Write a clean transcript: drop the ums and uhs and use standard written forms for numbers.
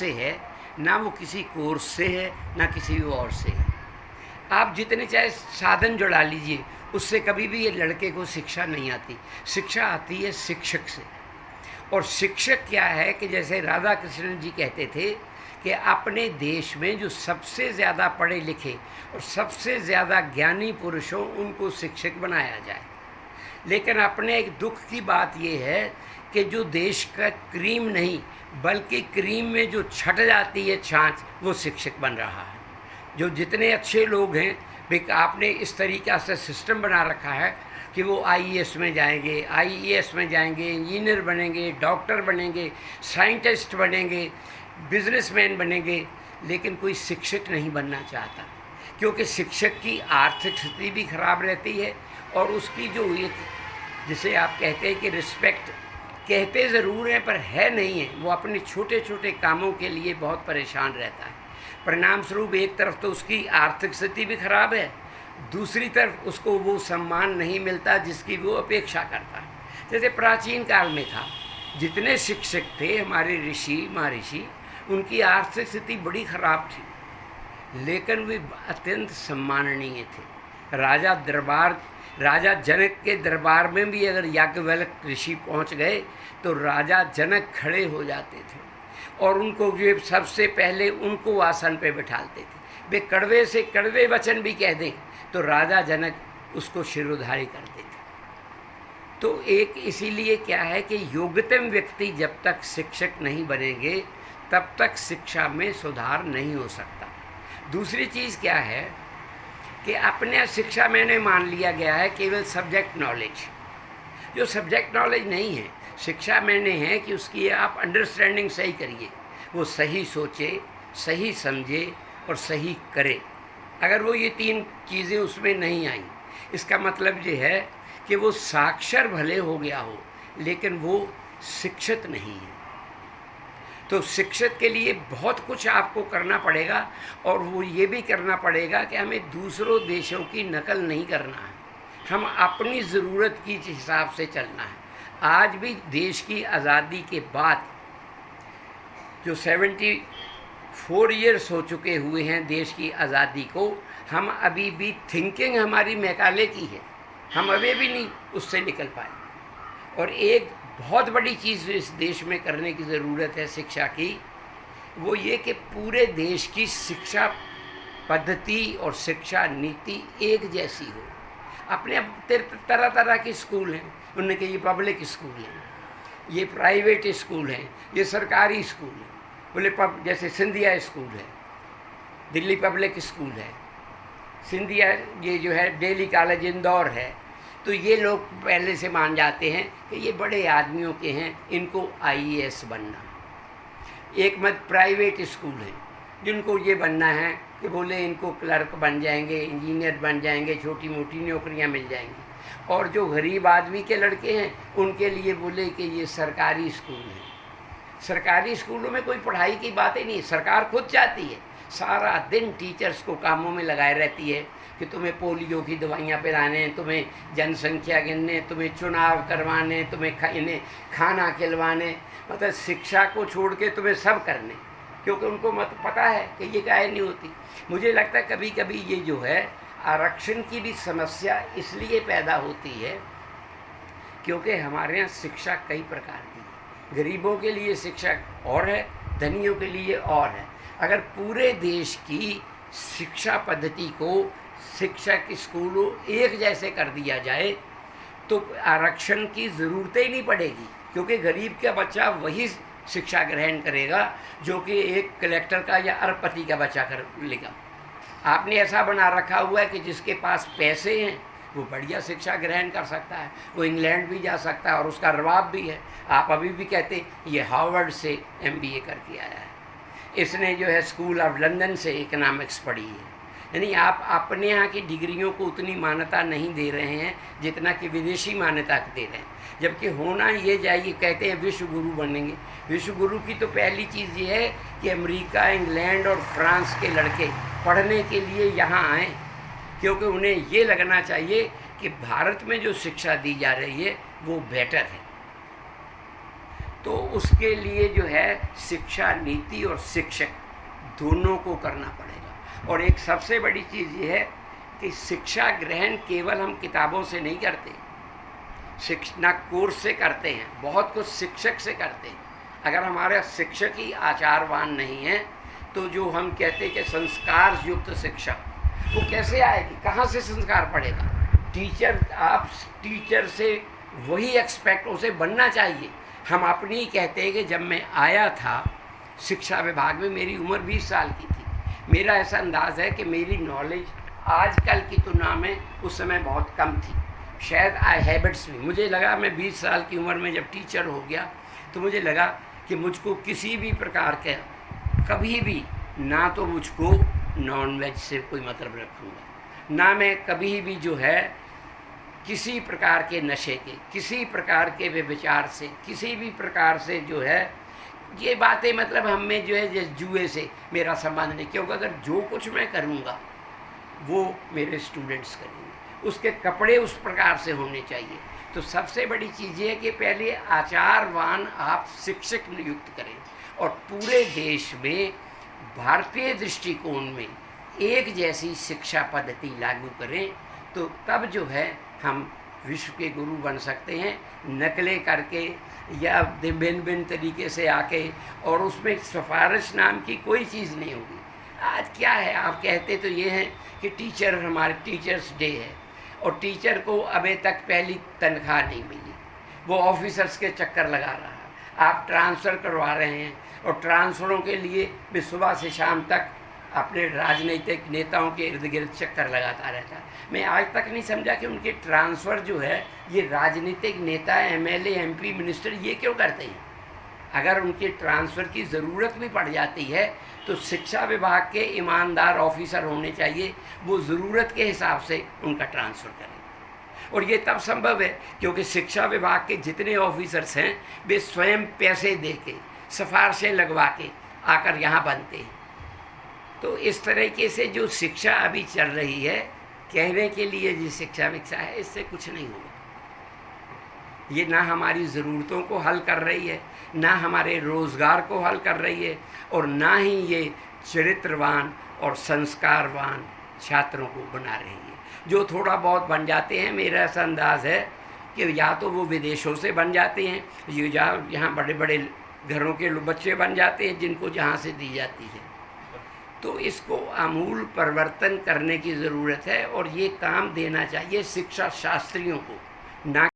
से है, ना वो किसी कोर्स से है, ना किसी और से है। आप जितने चाहे साधन जुड़ा लीजिए, उससे कभी भी ये लड़के को शिक्षा नहीं आती। शिक्षा आती है शिक्षक से। और शिक्षक क्या है कि जैसे राधा कृष्णन जी कहते थे कि अपने देश में जो सबसे ज़्यादा पढ़े लिखे और सबसे ज़्यादा ज्ञानी पुरुष हों, उनको शिक्षक बनाया जाए। लेकिन अपने एक दुख की बात ये है कि जो देश का क्रीम नहीं बल्कि क्रीम में जो छट जाती है छाछ, वो शिक्षक बन रहा है। जो जितने अच्छे लोग हैं, आपने इस तरीक़ा से सिस्टम बना रखा है कि वो आईएएस में जाएंगे, आईएएस में जाएंगे, इंजीनियर बनेंगे, डॉक्टर बनेंगे, साइंटिस्ट बनेंगे, बिजनेसमैन बनेंगे, लेकिन कोई शिक्षक नहीं बनना चाहता, क्योंकि शिक्षक की आर्थिक स्थिति भी खराब रहती है और उसकी जो एक, जिसे आप कहते हैं कि रिस्पेक्ट, कहते ज़रूर हैं पर है नहीं है, वो अपने छोटे छोटे कामों के लिए बहुत परेशान रहता है। परिणाम स्वरूप एक तरफ तो उसकी आर्थिक स्थिति भी खराब है, दूसरी तरफ उसको वो सम्मान नहीं मिलता जिसकी वो अपेक्षा करता है। जैसे प्राचीन काल में था, जितने शिक्षक थे हमारे ऋषि महर्षि, उनकी आर्थिक स्थिति बड़ी खराब थी, लेकिन वे अत्यंत सम्माननीय थे। राजा जनक के दरबार में भी अगर याज्ञवल्क्य ऋषि पहुंच गए तो राजा जनक खड़े हो जाते थे और उनको जो सबसे पहले उनको आसन पे बिठाते थे। वे कड़वे से कड़वे वचन भी कह दें तो राजा जनक उसको शिरोधारी करते थे। तो एक इसीलिए क्या है कि योग्यतम व्यक्ति जब तक शिक्षक नहीं बनेंगे तब तक शिक्षा में सुधार नहीं हो सकता। दूसरी चीज़ क्या है कि अपने शिक्षा मैंने मान लिया गया है केवल सब्जेक्ट नॉलेज, जो सब्जेक्ट नॉलेज नहीं है। शिक्षा मैंने है कि उसकी आप अंडरस्टैंडिंग सही करिए, वो सही सोचे, सही समझे और सही करे। अगर वो ये तीन चीज़ें उसमें नहीं आई, इसका मतलब ये है कि वो साक्षर भले हो गया हो लेकिन वो शिक्षित नहीं है। तो शिक्षित के लिए बहुत कुछ आपको करना पड़ेगा और वो ये भी करना पड़ेगा कि हमें दूसरों देशों की नकल नहीं करना है, हम अपनी ज़रूरत की हिसाब से चलना है। आज भी देश की आज़ादी के बाद जो 74 ईयर्स हो चुके हुए हैं देश की आज़ादी को, हम अभी भी थिंकिंग हमारी मैकाले की है, हम अभी भी नहीं उससे निकल पाए। और एक बहुत बड़ी चीज़ इस देश में करने की ज़रूरत है शिक्षा की, वो ये कि पूरे देश की शिक्षा पद्धति और शिक्षा नीति एक जैसी हो। अपने अब तरह तरह के स्कूल हैं, उनने के ये पब्लिक स्कूल हैं, ये प्राइवेट स्कूल हैं, ये सरकारी स्कूल हैं। बोले जैसे सिंधिया स्कूल है, दिल्ली पब्लिक स्कूल है, सिंधिया ये जो है दिल्ली कॉलेज इंदौर है। तो ये लोग पहले से मान जाते हैं कि ये बड़े आदमियों के हैं, इनको आईएएस बनना। एक मत प्राइवेट स्कूल है जिनको ये बनना है कि बोले इनको क्लर्क बन जाएंगे, इंजीनियर बन जाएंगे, छोटी मोटी नौकरियां मिल जाएंगी। और जो गरीब आदमी के लड़के हैं उनके लिए बोले कि ये सरकारी स्कूल है। सरकारी स्कूलों में कोई पढ़ाई की बातें नहीं, सरकार खुद चाहती है, सारा दिन टीचर्स को कामों में लगाए रहती है कि तुम्हें पोलियो की दवाइयाँ पिलाने, तुम्हें जनसंख्या गिनने, तुम्हें चुनाव करवाने, तुम्हें इन्हें खाना खिलवाने, मतलब शिक्षा को छोड़ के तुम्हें सब करने, क्योंकि उनको मत पता है कि ये काहे नहीं होती। मुझे लगता है कभी कभी ये जो है आरक्षण की भी समस्या इसलिए पैदा होती है क्योंकि हमारे यहाँ शिक्षा कई प्रकार की है। गरीबों के लिए शिक्षा और है, धनियों के लिए और है। अगर पूरे देश की शिक्षा पद्धति को, शिक्षा के स्कूलों एक जैसे कर दिया जाए तो आरक्षण की ज़रूरत ही नहीं पड़ेगी, क्योंकि गरीब का बच्चा वही शिक्षा ग्रहण करेगा जो कि एक कलेक्टर का या अरबपति का बच्चा कर लेगा। आपने ऐसा बना रखा हुआ है कि जिसके पास पैसे हैं वो बढ़िया शिक्षा ग्रहण कर सकता है, वो इंग्लैंड भी जा सकता है और उसका रवाब भी है। आप अभी भी कहते ये हार्वर्ड से MBA करके आया है, इसने जो है स्कूल ऑफ लंदन से इकोनॉमिक्स पढ़ी है। यानी आप अपने यहाँ की डिग्रियों को उतनी मान्यता नहीं दे रहे हैं जितना कि विदेशी मान्यता दे रहे हैं, जबकि होना ये चाहिए। कहते हैं विश्व गुरु बनेंगे। विश्व गुरु की तो पहली चीज़ ये है कि अमेरिका, इंग्लैंड और फ्रांस के लड़के पढ़ने के लिए यहाँ आएँ, क्योंकि उन्हें ये लगना चाहिए कि भारत में जो शिक्षा दी जा रही है वो बेटर है। तो उसके लिए जो है शिक्षा नीति और शिक्षक दोनों को करना पड़ेगा। और एक सबसे बड़ी चीज़ ये है कि शिक्षा ग्रहण केवल हम किताबों से नहीं करते, शिक्षा कोर्स से करते हैं, बहुत कुछ शिक्षक से करते हैं। अगर हमारा शिक्षक ही आचारवान नहीं है तो जो हम कहते हैं कि संस्कार युक्त शिक्षा, वो कैसे आएगी, कहाँ से संस्कार पड़ेगा? आप टीचर से वही एक्सपेक्ट उसे बनना चाहिए। हम अपनी ही कहते हैं कि जब मैं आया था शिक्षा विभाग में, मेरी उम्र 20 साल की थी। मेरा ऐसा अंदाज़ है कि मेरी नॉलेज आजकल की तुलना में उस समय बहुत कम थी, शायद हैबिट्स भी। मुझे लगा, मैं 20 साल की उम्र में जब टीचर हो गया तो मुझे लगा कि मुझको किसी भी प्रकार के, कभी भी ना तो मुझको नॉन वेज से कोई मतलब रखूँगा, ना मैं कभी भी जो है किसी प्रकार के नशे के, किसी प्रकार के व्यभिचार से, किसी भी प्रकार से जो है ये बातें, मतलब हम में जो है जिस जुए से मेरा संबंध नहीं। क्योंकि अगर जो कुछ मैं करूँगा वो मेरे स्टूडेंट्स करेंगे, उसके कपड़े उस प्रकार से होने चाहिए। तो सबसे बड़ी चीज़ ये है कि पहले आचारवान आप शिक्षक नियुक्त करें और पूरे देश में भारतीय दृष्टिकोण में एक जैसी शिक्षा पद्धति लागू करें, तो तब जो है हम विश्व के गुरु बन सकते हैं। नकलें करके या भिन्न भिन्न तरीके से आके, और उसमें सिफारिश नाम की कोई चीज़ नहीं होगी। आज क्या है, आप कहते तो ये हैं कि टीचर, हमारे टीचर्स डे है और टीचर को अभी तक पहली तनख्वाह नहीं मिली, वो ऑफिसर्स के चक्कर लगा रहा है। आप ट्रांसफ़र करवा रहे हैं और ट्रांसफ़रों के लिए मैं सुबह से शाम तक अपने राजनीतिक नेताओं के इर्द गिर्द चक्कर लगाता रहता। मैं आज तक नहीं समझा कि उनके ट्रांसफ़र जो है ये राजनीतिक नेता, एमएलए, एमपी, मिनिस्टर ये क्यों करते हैं। अगर उनके ट्रांसफ़र की ज़रूरत भी पड़ जाती है तो शिक्षा विभाग के ईमानदार ऑफिसर होने चाहिए, वो ज़रूरत के हिसाब से उनका ट्रांसफ़र करें। और ये तब संभव है क्योंकि शिक्षा विभाग के जितने ऑफिसर्स हैं वे स्वयं पैसे दे के, सिफारिशें लगवा के आकर यहाँ बनते हैं। तो इस तरीके से जो शिक्षा अभी चल रही है, कहने के लिए ये शिक्षा विक्षा है, इससे कुछ नहीं होगा। ये ना हमारी ज़रूरतों को हल कर रही है, ना हमारे रोज़गार को हल कर रही है, और ना ही ये चरित्रवान और संस्कारवान छात्रों को बना रही है। जो थोड़ा बहुत बन जाते हैं, मेरा ऐसा अंदाज़ है कि या तो वो विदेशों से बन जाते हैं, ये यहाँ बड़े बड़े घरों के बच्चे बन जाते हैं जिनको जहाँ से दी जाती है। तो इसको आमूल परिवर्तन करने की ज़रूरत है और ये काम देना चाहिए शिक्षा शास्त्रियों को, ना